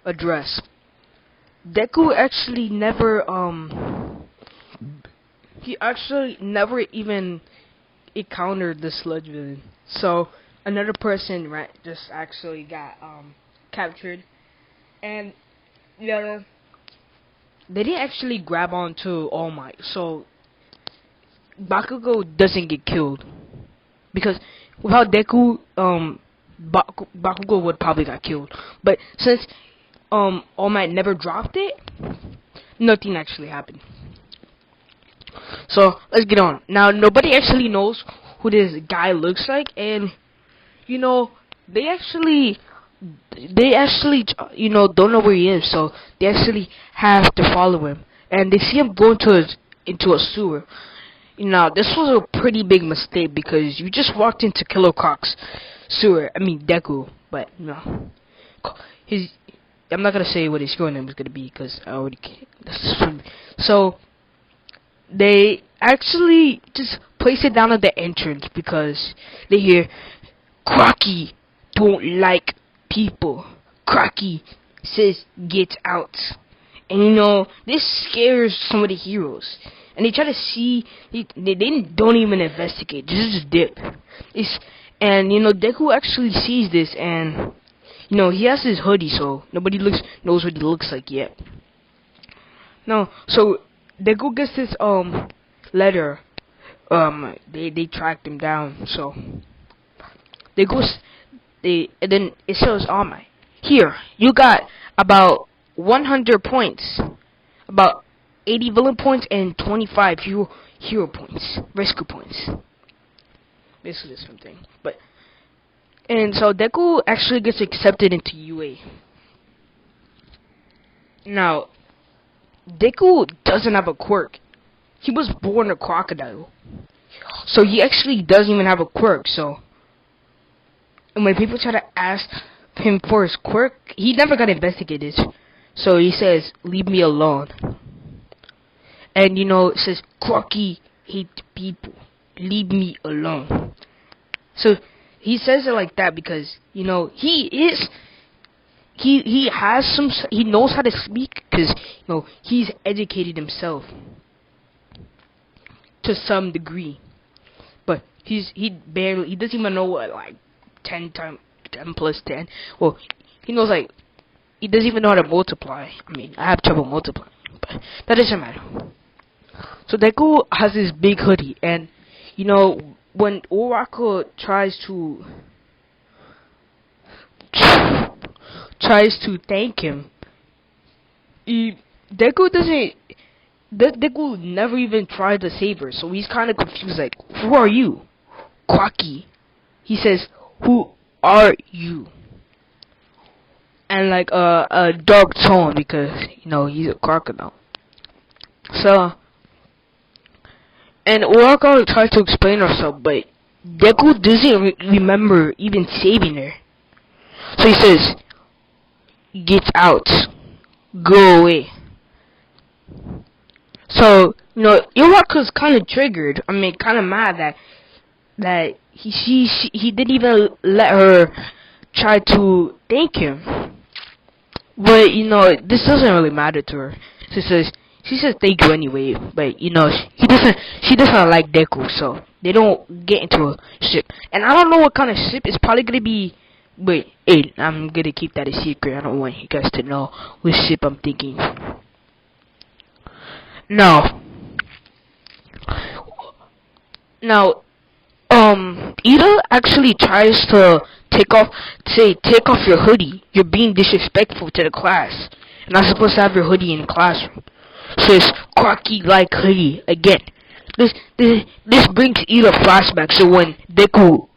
address. Deku actually never he actually never even encountered the sludge villain. So another person, right, just actually got captured, and you know, they didn't actually grab onto All Might. So Bakugo doesn't get killed because without Deku, Bakugo would probably got killed. But since All Might never dropped it, nothing actually happened. So let's get on. Now nobody actually knows who this guy looks like, and you know they actually don't know where he is, so they actually have to follow him, and they see him go into a sewer. Now this was a pretty big mistake because you just walked into Killer Croc's sewer. I mean Deku, but no, I'm not gonna say what his real name is gonna be because I already can't. So they actually just place it down at the entrance because they hear Crocky don't like people. Crocky says get out. And this scares some of the heroes. And they try to see, they don't even investigate, just dip. And Deku actually sees this, and he has his hoodie, so nobody knows what he looks like yet. No, so Deku gets this letter. They tracked him down, so and then it shows All Might. Here, you got about 100 points, about 80 villain points, and 25 hero points, rescue points. Basically the same thing. And so Deku actually gets accepted into UA. Now, Deku doesn't have a quirk. He was born a crocodile. So he actually doesn't even have a quirk, so. And when people try to ask him for his quirk, he never got investigated. So he says, leave me alone. And it says, Crocky hate people. Leave me alone. So he says it like that because, he knows how to speak because, he's educated himself to some degree. But he doesn't even know what, 10 plus 10. Well, he knows, he doesn't even know how to multiply. I mean, I have trouble multiplying, but that doesn't matter. So Deku has this big hoodie, and, when Uraraka tries to thank him, Deku never even tried to save her, so he's kind of confused, who are you? Crocky. He says, who are you? And a dark tone because, he's a crocodile. So, and Uraraka tries to explain herself, but Deku doesn't remember even saving her. So he says, get out. Go away. So, Uraraka's kind of triggered. I mean, kind of mad that he didn't even let her try to thank him. But, this doesn't really matter to her. She says thank you anyway, but she doesn't like Deku, so they don't get into a ship. And I don't know what kind of ship. It's probably gonna be. Wait, hey, I'm gonna keep that a secret. I don't want you guys to know which ship I'm thinking. Now, Ida actually tries to take off your hoodie. You're being disrespectful to the class. You're not supposed to have your hoodie in the classroom. Says Crocky like hoodie again. This brings Ida flashbacks to when Deku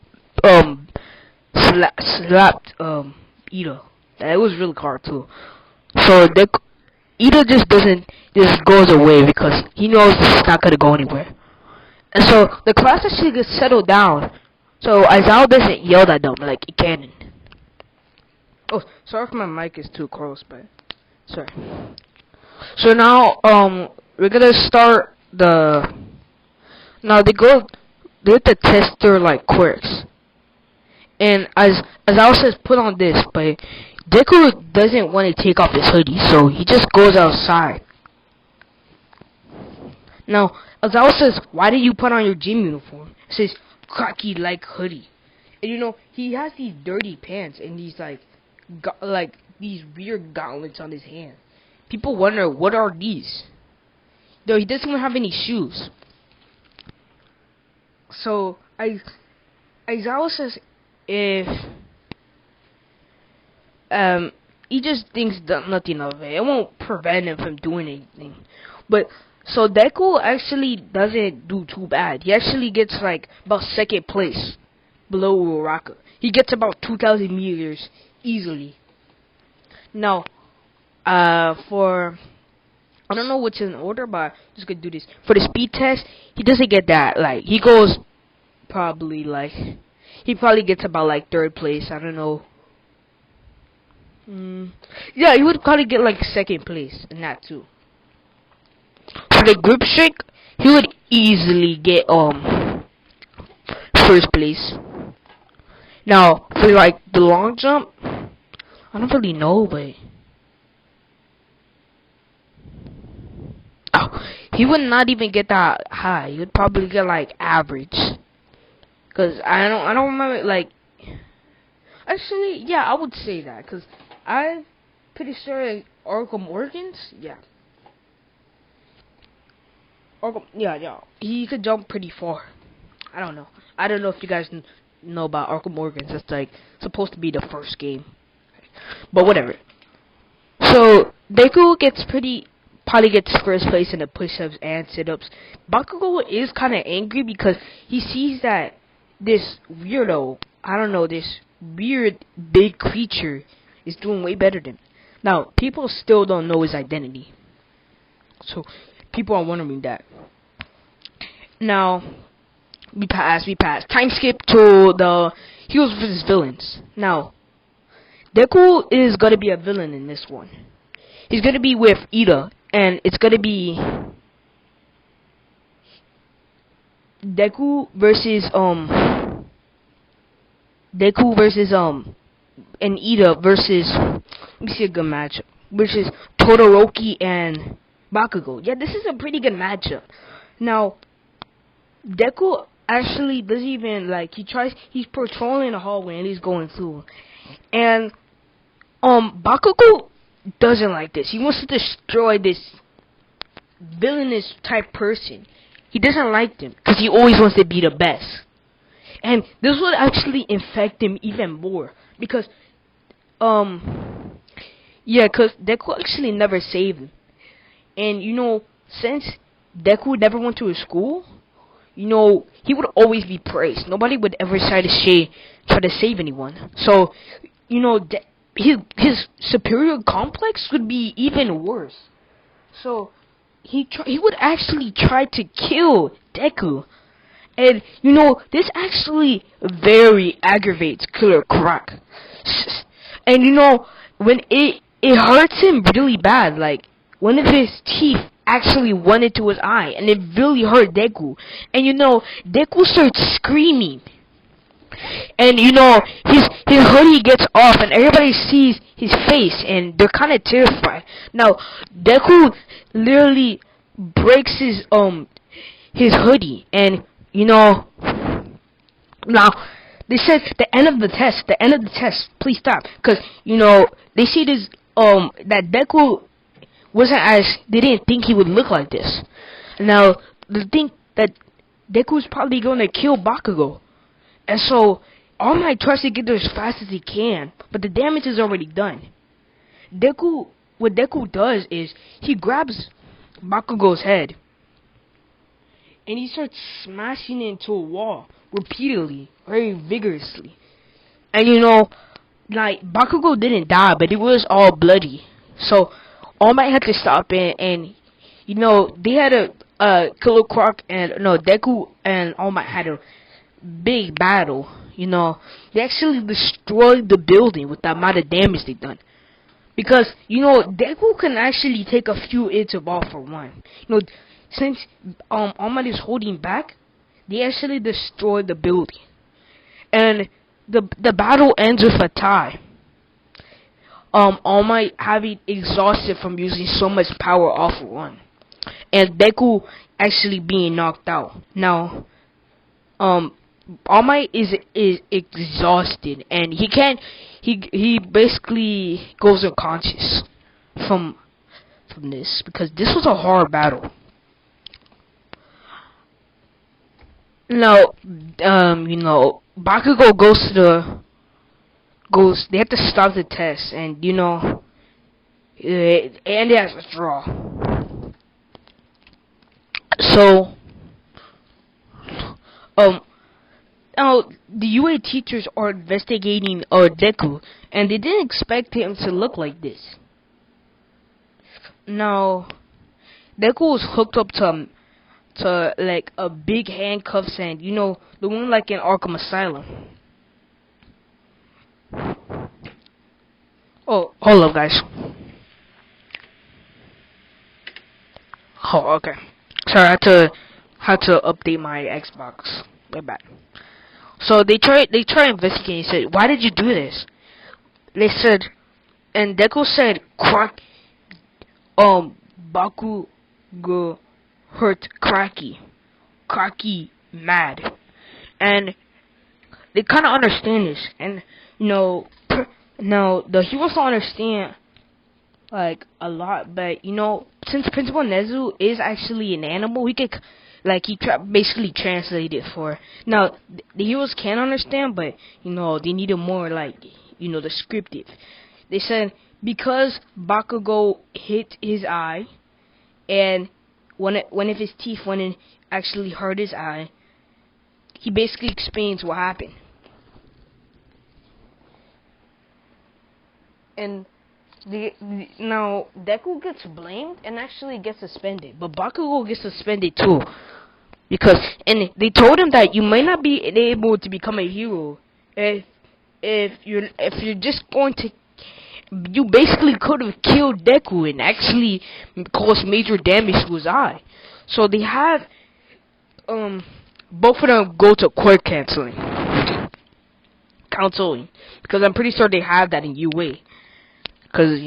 slapped Ida. That was really hard too. So Ida just goes away because he knows this is not gonna go anywhere. And so the class actually gets settled down. So Aizawa doesn't yell at them like a cannon. Oh, sorry if my mic is too close, but sorry. So now we're gonna start now they have to test their quirks. And as Aizawa says, put on this, but Deku doesn't want to take off his hoodie, so he just goes outside. Now, Azawa says, "Why did you put on your gym uniform?" It says, "Crocky like hoodie." And you know, he has these dirty pants and these like these weird gauntlets on his hand. People wonder, what are these? Though he doesn't have any shoes. So Aizawa says if he just thinks that nothing of it. It won't prevent him from doing anything. But so Deku actually doesn't do too bad. He actually gets like about second place below Uraraka. He gets about 2,000 meters easily. Now, for I don't know what's in order, but I'm just gonna do this. For the speed test, he doesn't get that. Like, he goes probably like, he probably gets about like third place. I don't know. Yeah, he would probably get like second place in that too. For the grip shake, he would easily get first place. Now, for like the long jump, I don't really know, but he would not even get that high. He would probably get like average. Cause I don't remember, like, actually, yeah, I would say that, cause I'm pretty sure Arkham Organs, yeah, yeah, he could jump pretty far. I don't know if you guys know about Arkham Organs. That's like supposed to be the first game, but whatever. So Deku probably gets first place in the push-ups and sit-ups. Bakugo is kind of angry because he sees that this weirdo, I don't know, this weird big creature is doing way better than him. Now, people still don't know his identity. So, people are wondering that. Now, we pass. Time skip to the heroes versus villains. Now, Deku is going to be a villain in this one. He's going to be with Ida, and it's going to be Deku versus and Ida versus, let me see a good matchup, which is Todoroki and Bakugo. Yeah, this is a pretty good matchup. Now, Deku actually doesn't even, like, he's patrolling the hallway and he's going through. And, Bakugo doesn't like this. He wants to destroy this villainous type person. He doesn't like them because he always wants to be the best. And this would actually infect him even more because, because Deku actually never saved him. And, you know, since Deku never went to his school, you know, he would always be praised. Nobody would ever try to save anyone. So, you know, his superior complex would be even worse. So, he would actually try to kill Deku. And, you know, this actually very aggravates Killer Croc. And, you know, when it hurts him really bad. Like, one of his teeth actually went into his eye, and it really hurt Deku. And, you know, Deku starts screaming. And, you know, his hoodie gets off, and everybody sees his face, and they're kind of terrified. Now, Deku literally breaks his hoodie, and, you know, now, they said the end of the test, please stop, because, you know, they see this, that Deku they didn't think he would look like this. Now, they think that Deku's probably going to kill Bakugo. And so, All Might tries to get there as fast as he can, but the damage is already done. What Deku does is, he grabs Bakugo's head, and he starts smashing it into a wall, repeatedly, very vigorously. And you know, like, Bakugo didn't die, but it was all bloody. So, All Might had to stop it, and, you know, they had a Killer Croc, Deku and All Might had a big battle. You know, they actually destroyed the building with the amount of damage they done. Because, you know, Deku can actually take a few hits of all for one. You know, since All Might is holding back, they actually destroyed the building. And the battle ends with a tie. All Might having exhausted from using so much power off of one, and Deku actually being knocked out. Now, All Might is exhausted, and he can't. He basically goes unconscious from this because this was a hard battle. Now, Bakugo goes. They have to stop the test, and it ended as a draw. So, now the UA teachers are investigating Deku, and they didn't expect him to look like this. Now, Deku was hooked up to like a big handcuffs, and the one like in Arkham Asylum. Oh, hold up, guys. Oh, okay. Sorry, I had to update my Xbox. Way back. So they try investigating. Said, why did you do this? They said, and Deku said, Bakugo hurt Crocky mad, and they kind of understand this, and now the heroes don't understand like a lot, but since Principal Nezu is actually an animal, we could basically translate it for. Now the heroes can understand, but they needed more like descriptive. They said because Bakugo hit his eye, and one of his teeth went and actually hurt his eye. He basically explains what happened. And now Deku gets blamed and actually gets suspended, but Bakugo gets suspended too, and they told him that you might not be able to become a hero if you're just going to. You basically could have killed Deku and actually caused major damage to his eye. So they have both of them go to court counseling because I'm pretty sure they have that in UA. Because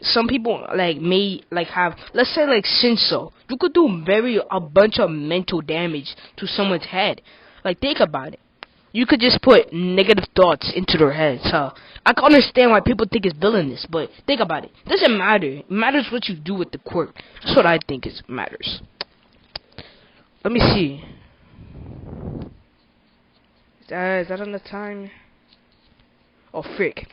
some people may have, let's say Shinso, you could do a bunch of mental damage to someone's head. Think about it. You could just put negative thoughts into their heads. I can understand why people think it's villainous, but think about it. It doesn't matter. It matters what you do with the quirk. That's what I think matters. Let me see. Is that on the time? Oh, frick.